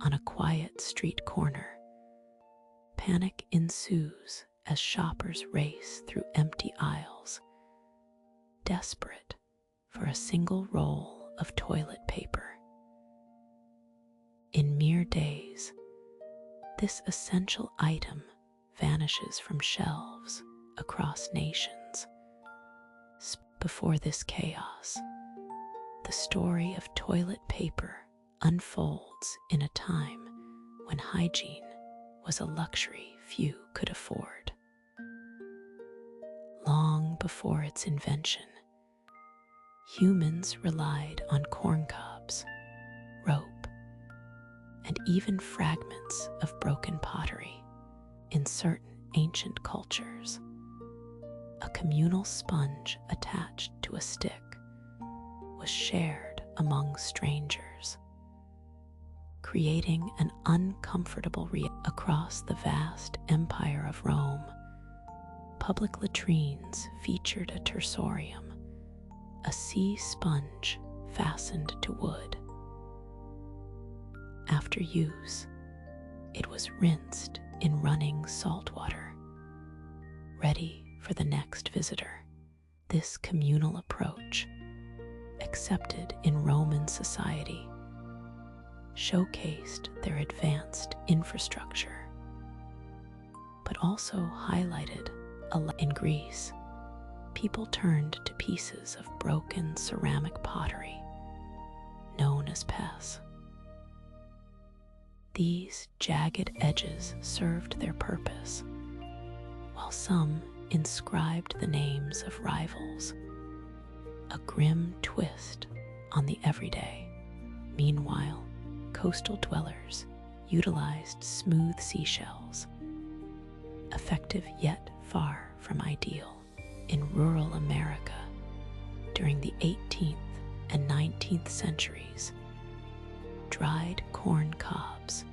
On a quiet street corner, panic ensues as shoppers race through empty aisles, desperate for a single roll of toilet paper. In mere days, this essential item vanishes from shelves across nations. Before this chaos, the story of toilet paper unfolds in a time when hygiene was a luxury few could afford. Long before its invention, humans relied on corn cobs, rope, and even fragments of broken pottery. In certain ancient cultures, a communal sponge attached to a stick was shared among strangers, creating an uncomfortable across the vast empire of Rome. Public latrines featured a tersorium, a sea sponge fastened to wood. After use, it was rinsed in running salt water, ready for the next visitor. This communal approach, accepted in Roman society, showcased their advanced infrastructure, but also highlighted in Greece, people turned to pieces of broken ceramic pottery, known as pes. These jagged edges served their purpose, while some inscribed the names of rivals, a grim twist on the everyday. Meanwhile, coastal dwellers utilized smooth seashells, effective yet far from ideal. In rural America, during the 18th and 19th centuries, dried corn cobs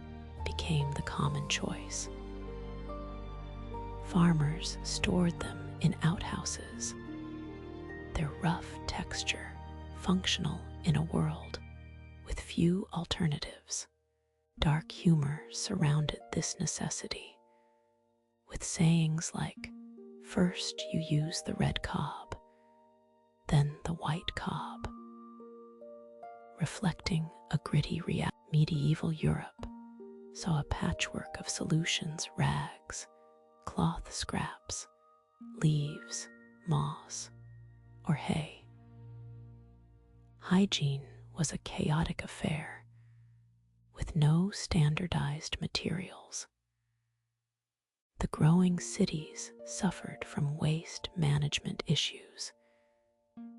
became the common choice. Farmers stored them in outhouses, their rough texture functional in a world with few alternatives. Dark humor surrounded this necessity, with sayings like, "First you use the red cob, then the white cob," reflecting a gritty reality. Medieval Europe saw a patchwork of solutions: rags, cloth scraps, leaves, moss, or hay. Hygiene was a chaotic affair, with no standardized materials. The growing cities suffered from waste management issues,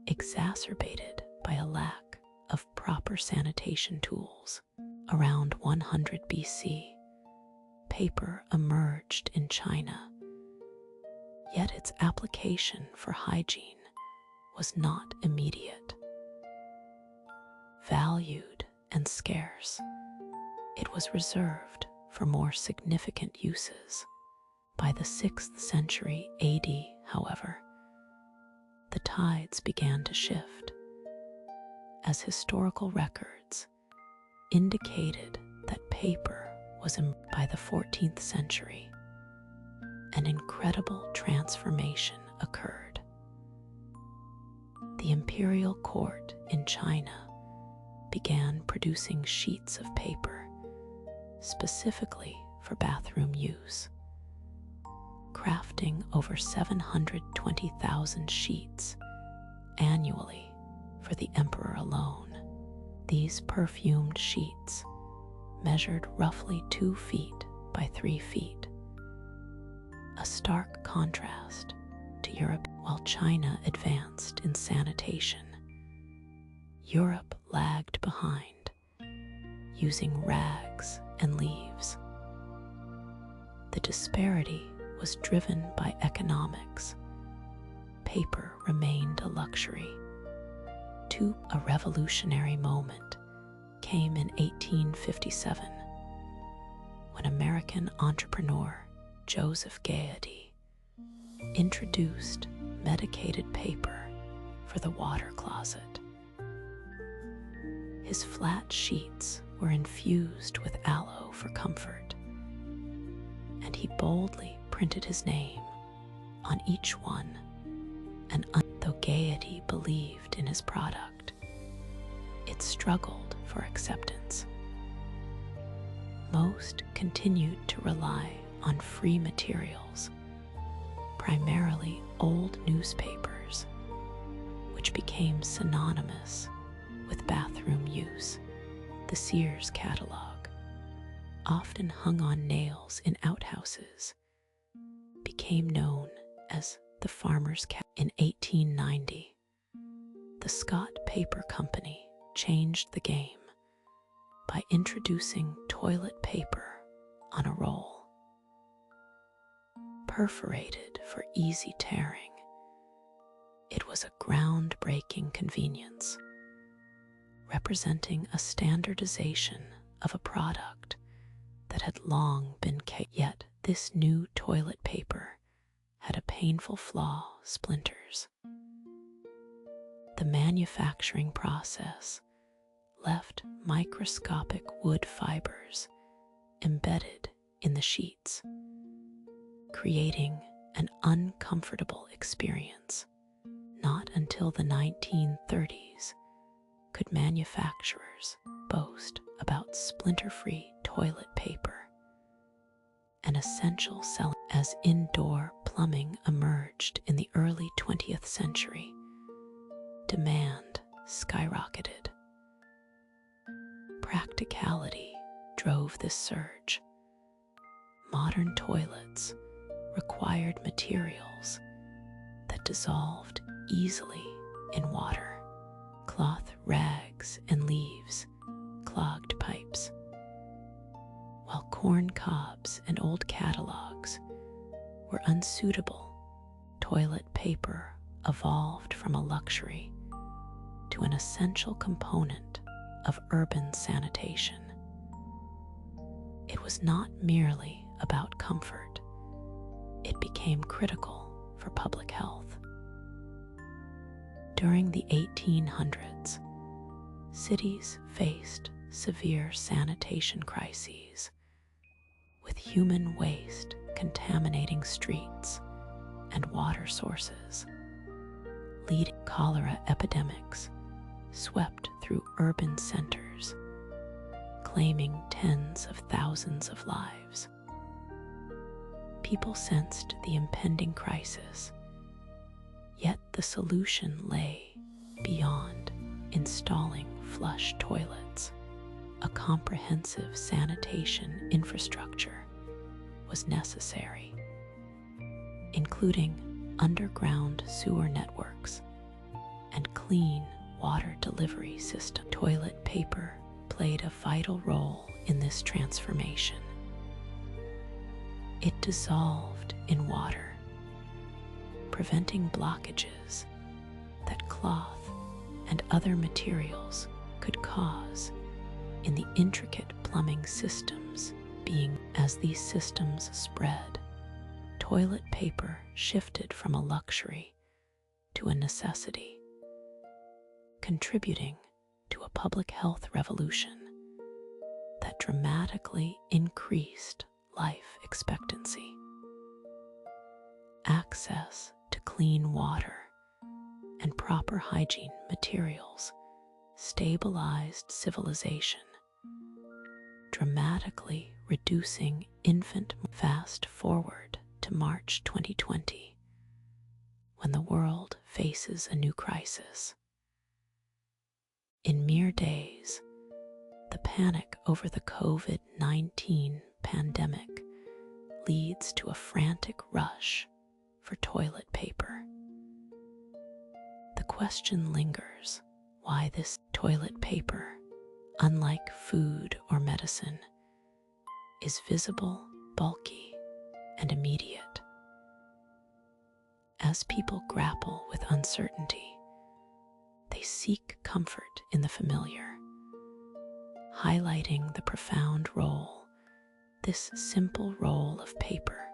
exacerbated by a lack of proper sanitation tools. Around 100 BC, paper emerged in China, yet its application for hygiene was not immediate. Valued and scarce, it was reserved for more significant uses. By the 6th century AD, however, the tides began to shift, as historical records indicated that paper was by the 14th century, an incredible transformation occurred. The imperial court in China began producing sheets of paper specifically for bathroom use, crafting over 720,000 sheets annually for the emperor alone. These perfumed sheets measured roughly 2 feet by 3 feet, a stark contrast to Europe. While China advanced in sanitation, Europe lagged behind, using rags and leaves. The disparity was driven by economics. Paper remained a luxury. A revolutionary moment came in 1857, when American entrepreneur Joseph Gaiety introduced medicated paper for the water closet. His flat sheets were infused with aloe for comfort, and he boldly printed his name on each one, and though Gaiety believed in his product, it struggled for acceptance. Most continued to rely on free materials, primarily old newspapers, which became synonymous with bathroom use. The Sears catalog, often hung on nails in outhouses, became known as the Farmer's Catalog. In 1890, the Scott Paper Company changed the game by introducing toilet paper on a roll. Perforated for easy tearing, it was a groundbreaking convenience, representing a standardization of a product that had long been yet this new toilet paper had a painful flaw: splinters. The manufacturing process left microscopic wood fibers embedded in the sheets, creating an uncomfortable experience. Not until the 1930s could manufacturers boast about splinter-free toilet paper, an essential selling. As indoor plumbing emerged in the early 20th century, demand skyrocketed. Practicality drove this surge. Modern toilets required materials that dissolved easily in water. Cloth rags and leaves clogged pipes, while corn cobs and old catalogs were unsuitable. Toilet paper evolved from a luxury to an essential component of urban sanitation. It was not merely about comfort, it became critical for public health. During the 1800s, cities faced severe sanitation crises, with human waste contaminating streets and water sources. Leading cholera epidemics swept through urban centers, claiming tens of thousands of lives. People sensed the impending crisis, yet the solution lay beyond installing flush toilets. A comprehensive sanitation infrastructure was necessary, including underground sewer networks and clean water delivery system. Toilet paper played a vital role in this transformation. It dissolved in water, preventing blockages that cloth and other materials could cause in the intricate plumbing systems. As these systems spread, toilet paper shifted from a luxury to a necessity, contributing to a public health revolution that dramatically increased life expectancy. Access to clean water and proper hygiene materials stabilized civilization, dramatically reducing infant. Fast forward to March 2020, when the world faces a new crisis. In mere days, the panic over the COVID-19 pandemic leads to a frantic rush for toilet paper. The question lingers why this toilet paper, unlike food or medicine, is visible, bulky, and immediate. As people grapple with uncertainty, they seek comfort in the familiar, highlighting the profound role this simple roll of paper